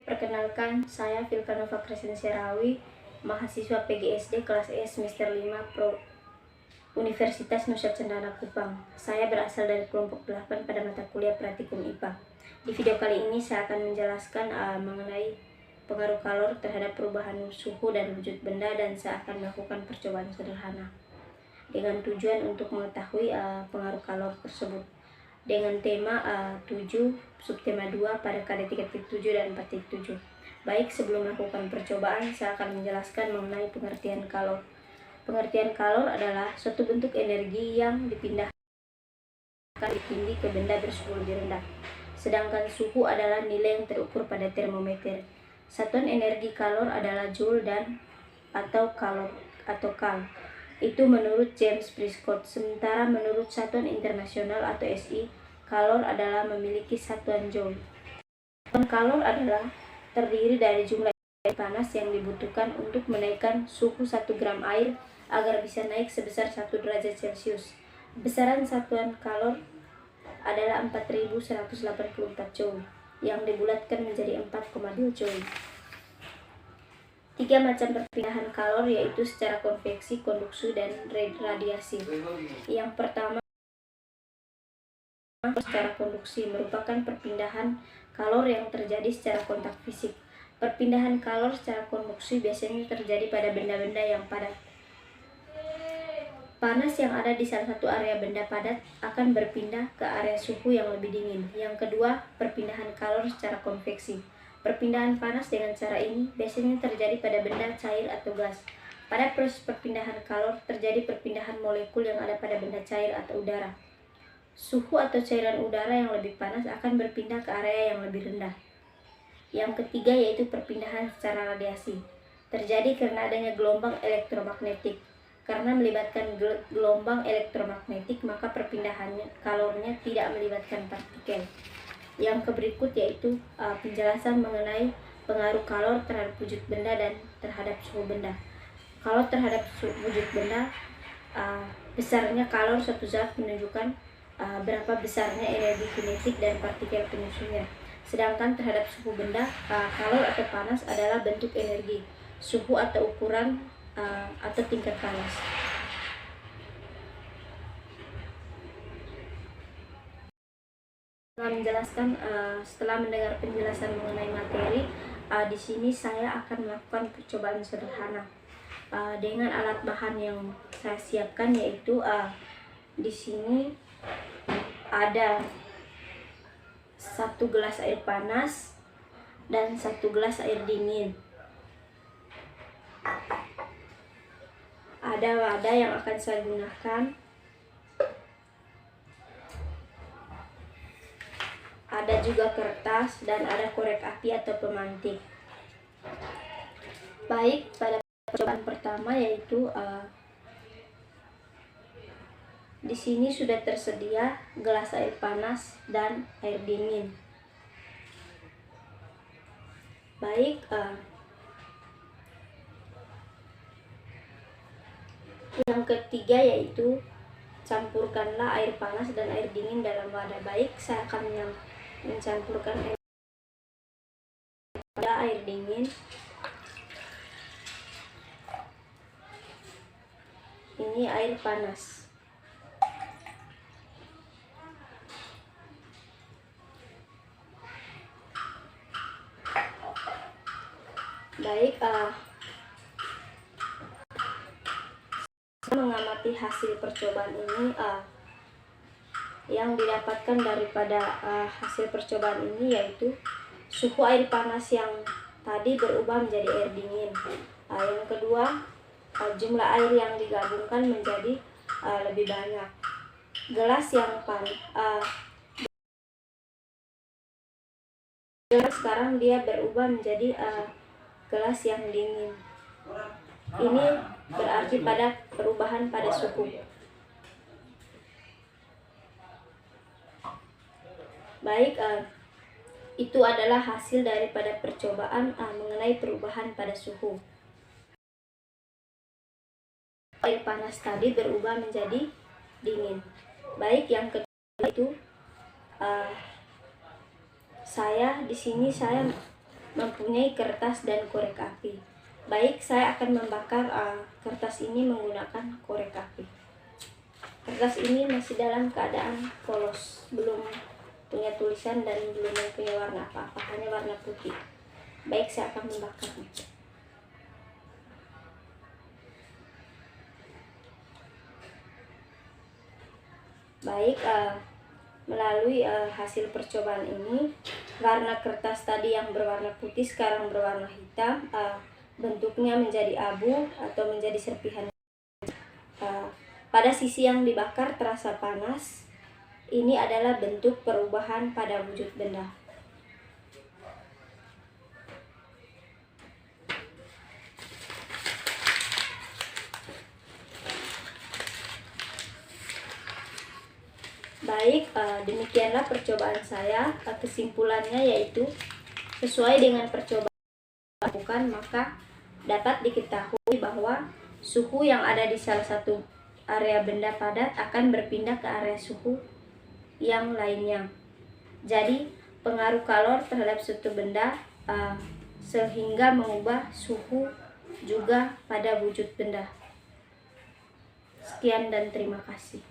Perkenalkan, saya Vilkanova Crescensiarawi, mahasiswa PGSD kelas E semester 5 Universitas Nusa Cendana Kupang. Saya berasal dari kelompok 8 pada mata kuliah Praktikum IPA. Di video kali ini saya akan menjelaskan mengenai pengaruh kalor terhadap perubahan suhu dan wujud benda, dan saya akan melakukan percobaan sederhana dengan tujuan untuk mengetahui pengaruh kalor tersebut dengan tema 7 subtema 2 pada KD 3.7 dan 4.7. Baik, sebelum melakukan percobaan, saya akan menjelaskan mengenai pengertian kalor. Pengertian kalor adalah suatu bentuk energi yang dipindahkan dari tinggi ke benda bersuhu lebih rendah. Sedangkan suhu adalah nilai yang terukur pada termometer. Satuan energi kalor adalah joule dan atau kalor atau kal. Itu menurut James Prescott. Sementara menurut Satuan Internasional atau SI, kalor adalah memiliki satuan joule. Satuan kalor adalah terdiri dari jumlah air panas yang dibutuhkan untuk menaikkan suhu 1 gram air agar bisa naik sebesar 1 derajat Celcius. Besaran satuan kalor adalah 4184 joule yang dibulatkan menjadi 4,2 joule. 3 macam perpindahan kalor, yaitu secara konveksi, konduksi, dan radiasi. Yang pertama, secara konduksi merupakan perpindahan kalor yang terjadi secara kontak fisik. Perpindahan kalor secara konduksi biasanya terjadi pada benda-benda yang padat. Panas yang ada di salah satu area benda padat akan berpindah ke area suhu yang lebih dingin. Yang kedua, perpindahan kalor secara konveksi. Perpindahan panas dengan cara ini biasanya terjadi pada benda cair atau gas. Pada proses perpindahan kalor terjadi perpindahan molekul yang ada pada benda cair atau udara. Suhu atau cairan udara yang lebih panas akan berpindah ke area yang lebih rendah. Yang ketiga yaitu perpindahan secara radiasi. Terjadi karena adanya gelombang elektromagnetik. Karena melibatkan gelombang elektromagnetik, maka perpindahannya kalornya tidak melibatkan partikel. Yang berikut yaitu penjelasan mengenai pengaruh kalor terhadap wujud benda dan terhadap suhu benda. Kalor terhadap wujud benda, besarnya kalor suatu zat menunjukkan berapa besarnya energi kinetik dan partikel penyusunnya. Sedangkan terhadap suhu benda, kalor atau panas adalah bentuk energi, suhu atau ukuran atau tingkat panas. Setelah mendengar penjelasan mengenai materi, di sini saya akan melakukan percobaan sederhana dengan alat bahan yang saya siapkan, yaitu di sini ada 1 gelas air panas dan 1 gelas air dingin. Ada wadah yang akan saya gunakan. Ada juga kertas dan ada korek api atau pemantik. Baik, pada percobaan pertama yaitu di sini sudah tersedia gelas air panas dan air dingin. Baik, yang ketiga yaitu campurkanlah air panas dan air dingin dalam wadah. Baik, saya akan mencampurkan air dingin. Ini air panas. Baik, mengamati hasil percobaan ini, yang didapatkan daripada hasil percobaan ini yaitu suhu air panas yang tadi berubah menjadi air dingin. Yang kedua, jumlah air yang digabungkan menjadi lebih banyak. Gelas sekarang dia berubah menjadi gelas yang dingin. Ini berarti pada perubahan pada suhu. Baik, itu adalah hasil daripada percobaan mengenai perubahan pada suhu. Air panas tadi berubah menjadi dingin. Baik, yang kedua itu saya di sini mempunyai kertas dan korek api. Baik, saya akan membakar kertas ini menggunakan korek api. Kertas ini masih dalam keadaan polos, belum punya tulisan dan belum punya warna apa-apa, hanya warna putih. Baik, saya akan membakarnya. Baik, melalui hasil percobaan ini, warna kertas tadi yang berwarna putih sekarang berwarna hitam, bentuknya menjadi abu atau menjadi serpihan. Pada sisi yang dibakar terasa panas. Ini adalah bentuk perubahan pada wujud benda. Baik, demikianlah percobaan saya. Kesimpulannya yaitu sesuai dengan percobaan yang dilakukan, maka dapat diketahui bahwa suhu yang ada di salah satu area benda padat akan berpindah ke area suhu yang lainnya. Jadi pengaruh kalor terhadap suatu benda sehingga mengubah suhu juga pada wujud benda. Sekian dan terima kasih.